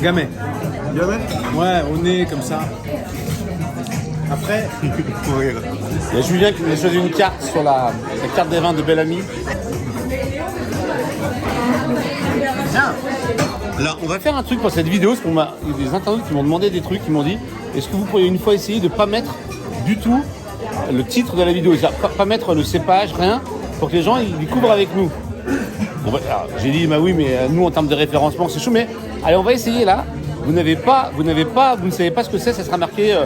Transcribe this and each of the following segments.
Gamay. Gamay. Ouais, au nez, comme ça. Après, Pour rire. Il y a Julien qui nous a choisi une carte sur la carte des vins de Bellamy. Tiens. Alors, on va faire un truc pour cette vidéo, parce qu'il y a des internautes qui m'ont demandé des trucs, qui m'ont dit est-ce que vous pourriez une fois essayer de ne pas mettre du tout le titre de la vidéo, c'est-à-dire pas mettre le cépage, rien, pour que les gens ils découvrent avec nous. J'ai dit bah oui, mais nous en termes de référencement c'est chaud, mais allez, on va essayer là. Vous ne savez pas ce que c'est, ça sera marqué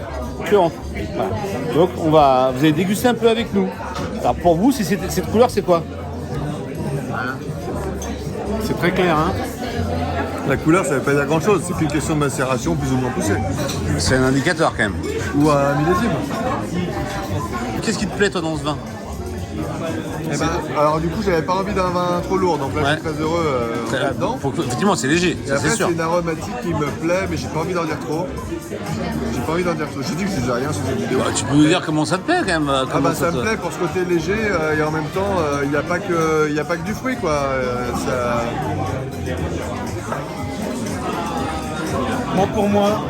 que en. Voilà. Donc vous allez déguster un peu avec nous. Alors pour vous, cette couleur, c'est quoi? c'est très clair, hein. La couleur, ça veut pas dire grand-chose. C'est qu'une question de macération plus ou moins poussée. C'est un indicateur quand même. Ou un millésime. Qu'est-ce qui te plaît toi dans ce vin? Eh ben, alors du coup, j'avais pas envie d'un vin trop lourd, donc là, je suis très heureux là-dedans. Effectivement, c'est léger, Et ça, après, c'est sûr. c'est une aromatique qui me plaît, mais j'ai pas envie d'en dire trop. J'ai dit que je disais rien sur cette vidéo. Bah, tu peux nous dire comment ça te plaît quand même. Ah bah ça me plaît pour ce côté léger et en même temps il n'y a pas que du fruit quoi. Moi, pour moi,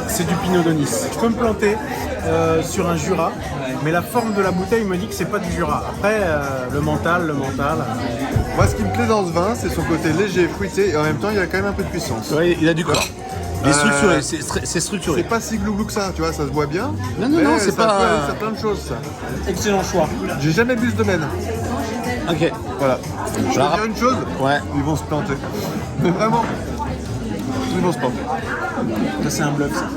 c'est du Pinot de Nice. Je peux me planter sur un Jura, mais la forme de la bouteille me dit que c'est pas du Jura. Après, le mental. Moi ce qui me plaît dans ce vin c'est son côté léger, fruité et en même temps il y a quand même un peu de puissance. Ouais, il a du corps. Il est structuré, c'est structuré. C'est pas si glouglou que ça, tu vois, ça se boit bien. Non, mais c'est ça pas. peut plein de choses ça. Excellent choix. J'ai jamais bu ce domaine. Ok. Voilà. Je vais dire une chose, Ouais. ils vont se planter. Mais vraiment, ils vont se planter. Ça, c'est un bluff, ça.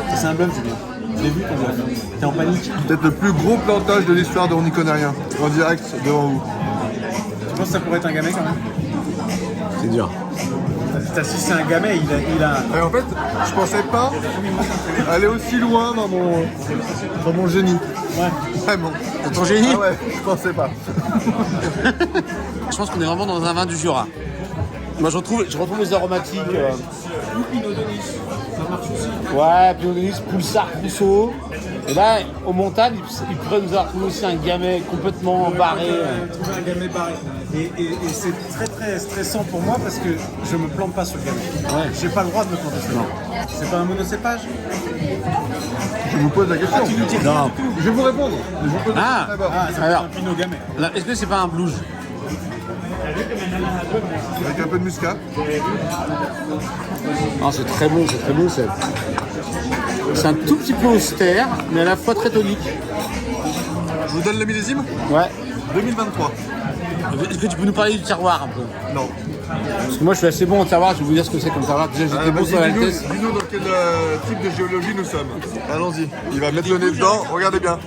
Ça, c'est un bluff, Julien. Je l'ai vu, ton bluff. T'es en panique. Peut-être le plus gros plantage de l'histoire de On n'y connaît rien. En direct devant vous. Tu penses que ça pourrait être un Gamay quand même? C'est dur. Putain, si c'est un Gamay, il a... Et en fait, je pensais pas aller aussi loin dans mon génie. Ouais. Vraiment. C'est ton génie? Ah ouais, je pensais pas. Je pense qu'on est vraiment dans un vin du Jura. Moi, je retrouve les aromatiques. Pinot de Nice, ça marche aussi. Ouais, Pinot de Nice, Poulsard, Rousseau. Et là, au montage, il pourrait nous avoir trouvé aussi un Gamay complètement barré. Trouver un Gamay barré. Et c'est très très stressant pour moi parce que je me plante pas sur le Gamay. Ouais. J'ai pas le droit de me planter sur le Gamay. C'est pas un monocépage? Je vous pose la question. Tu nous dis rien Non. du tout. Je vais vous répondre. Je vous pose la Ah. question d'abord. Ah, c'est Alors. un Pinot Gamay. Là, est-ce que c'est pas un blouge? Avec un peu de muscat. Non, c'est très bon. C'est un tout petit peu austère, mais à la fois très tonique. Je vous donne le millésime Ouais. 2023. Est-ce que tu peux nous parler du terroir un peu? Non. Parce que moi, je suis assez bon en terroir, je vais vous dire ce que c'est comme terroir. Déjà, j'étais bon Vas-y, sur la dis-nous thèse. dis-nous dans quel type de géologie nous sommes. Allons-y. Il va mettre le nez dedans. Regardez bien.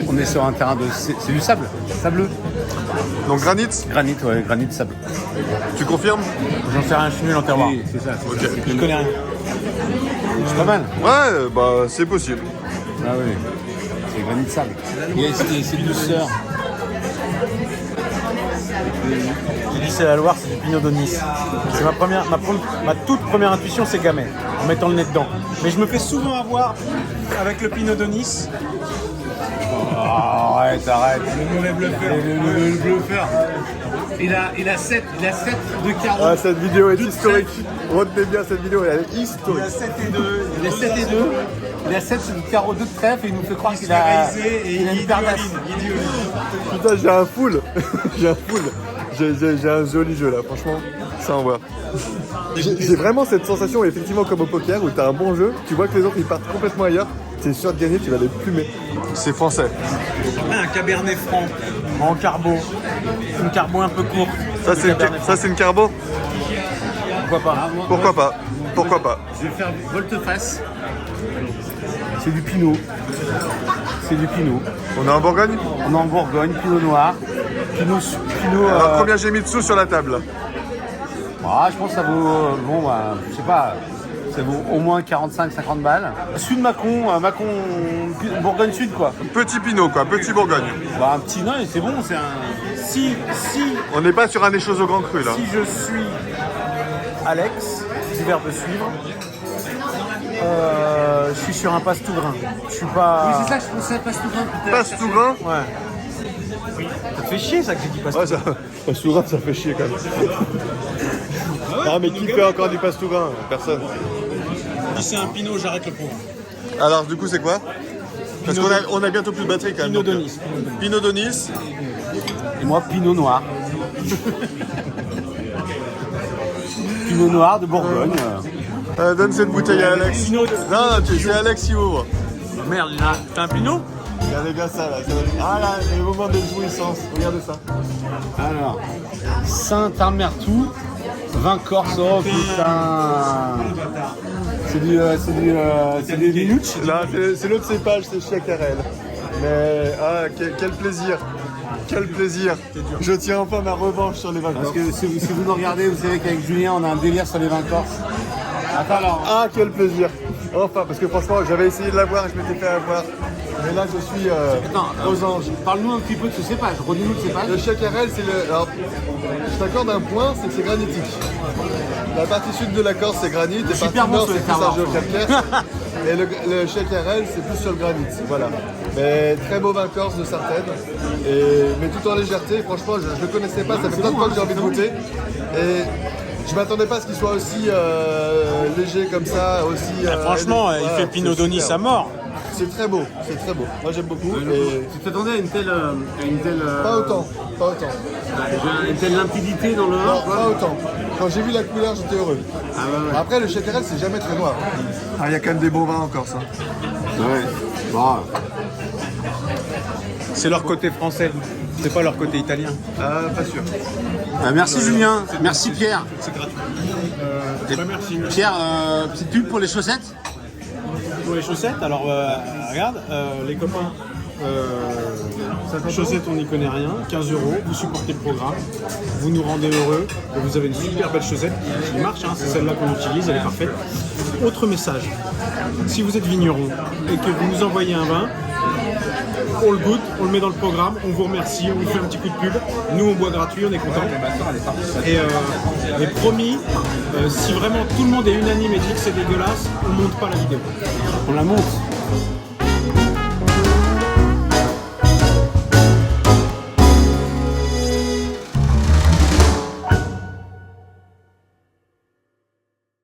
On est sur un terrain de. C'est du sable, sableux. Donc granit, Granit, ouais, granit, sable. tu confirmes? J'en fais un chenil en terroir. Oui, c'est ça. Ok. Je connais rien. C'est pas mal. Ouais, bah c'est possible. Ah oui. C'est granit sable. Et c'est douceur. J'ai dit c'est la Loire, c'est du Pinot de Nice. C'est ma toute première intuition, c'est Gamay, en mettant le nez dedans. Mais je me fais souvent avoir avec le Pinot de Nice. Arrête. Le mauvais bluffeur. Le bluffeur. Il a 7 de carreau. Ah, cette vidéo est historique. Retenez bien cette vidéo, elle est Il historique. a 7 et 2. Il a 7 et 2. Il a 7 de carreau 2 de trèfle et il nous fait croire qu'il a. Il a une paire d'as. Putain, j'ai un full. J'ai un joli jeu là, franchement, ça envoie. J'ai vraiment cette sensation, effectivement, comme au poker, où t'as un bon jeu, tu vois que les autres ils partent complètement ailleurs, t'es sûr de gagner, tu vas les plumer. C'est français. Un Cabernet Franc en carbo. Une carbo un peu courte. Ça, c'est une carbo? Pourquoi pas? Pourquoi pas? Je vais faire volte-face. C'est du Pinot. On est en Bourgogne? On est en Bourgogne, Pinot noir. Pinot. Alors combien j'ai mis dessous sur la table? Ah, je pense que ça vaut. Bon, bah, je sais pas. Ça vaut au moins 45-50 balles. Sud Mâcon, Bourgogne Sud quoi. Petit Pinot quoi, petit Bourgogne. Bah un petit nain, c'est bon, c'est un. Si On n'est pas sur un des choses au grand cru là. je suis Alex, du verbe suivre, je suis sur un passe-tout-grain. Je suis pas... Oui, c'est ça que je pensais, Passe-tout-grain peut-être. Passe tout grain? Ouais. Ça te fait chier ça que j'ai dit passe-tout-grain. Ouais, ça, passe tout grain, ça fait chier quand même. Ah ouais, Non, mais qui fait encore du Pastourin? Personne. Si c'est un Pinot, j'arrête le programme. Alors, du coup, c'est quoi? Parce qu'on on a bientôt plus de batterie quand même. Pinot donc, Donis. Pinot Donis. Et moi, Pinot Noir. Pinot Noir de Bourgogne. Donne cette bouteille à Alex. Non, c'est Alex qui ouvre. Merde, t'as un Pinot? Regardez bien ça là. Ah là, le moment de jouissance. Regardez ça. Alors, Saint-Armertou, vin corse. Oh putain. C'est des Linux. Là, c'est l'autre cépage, c'est Chacarel. Mais quel plaisir. Quel plaisir. Je tiens enfin ma revanche sur les vins Parce corses. que si vous nous regardez, vous savez qu'avec Julien, on a un délire sur les vins corses. Attends, alors. Ah, quel plaisir. Enfin, parce que franchement, j'avais essayé de l'avoir et je m'étais fait avoir. Mais là, je suis aux anges. Parle-nous un petit peu de ce cépage. Redis-nous le cépage. Le Chacarel, c'est le. Alors, je t'accorde un point, c'est que c'est granitique. La partie sud de la Corse, c'est granit, et la Super partie bon nord, sur c'est les plus terroirs, argilo-calcaire. Et le Chacarel, c'est plus sur le granit. Voilà. Mais très beau vin corse de Sartène. Mais tout en légèreté, franchement, je ne le connaissais pas, ça fait plein de fois que j'ai envie de goûter. Et je m'attendais pas à ce qu'il soit aussi léger comme ça, aussi. Franchement, il fait Pinot Donis à mort. C'est très beau, c'est très beau. Moi j'aime beaucoup. Tu t'attendais à une telle. Pas autant, pas autant. Une telle limpidité dans le vin. Non, pas autant. Quand j'ai vu la couleur, j'étais heureux. Ah ouais, ouais. Après, le Chacarel, c'est jamais très noir. Ah, il y a quand même des bons vins encore, ça. Ouais. Bon. C'est leur côté français, c'est pas leur côté italien. Pas sûr. Merci Julien. Merci Pierre. C'est gratuit. Merci. Pierre, petite pub pour les chaussettes. Pour les chaussettes, alors regarde, les copains, chaussettes on n'y connaît rien, 15 €, vous supportez le programme, vous nous rendez heureux, et vous avez une super belle chaussette qui marche, hein, c'est celle-là qu'on utilise, elle est parfaite. Autre message, si vous êtes vigneron et que vous nous envoyez un vin, on le goûte, on le met dans le programme, on vous remercie, on vous fait un petit coup de pub, nous on boit gratuit, on est content. Et promis, si vraiment tout le monde est unanime et dit que c'est dégueulasse, on monte pas la vidéo. On la monte.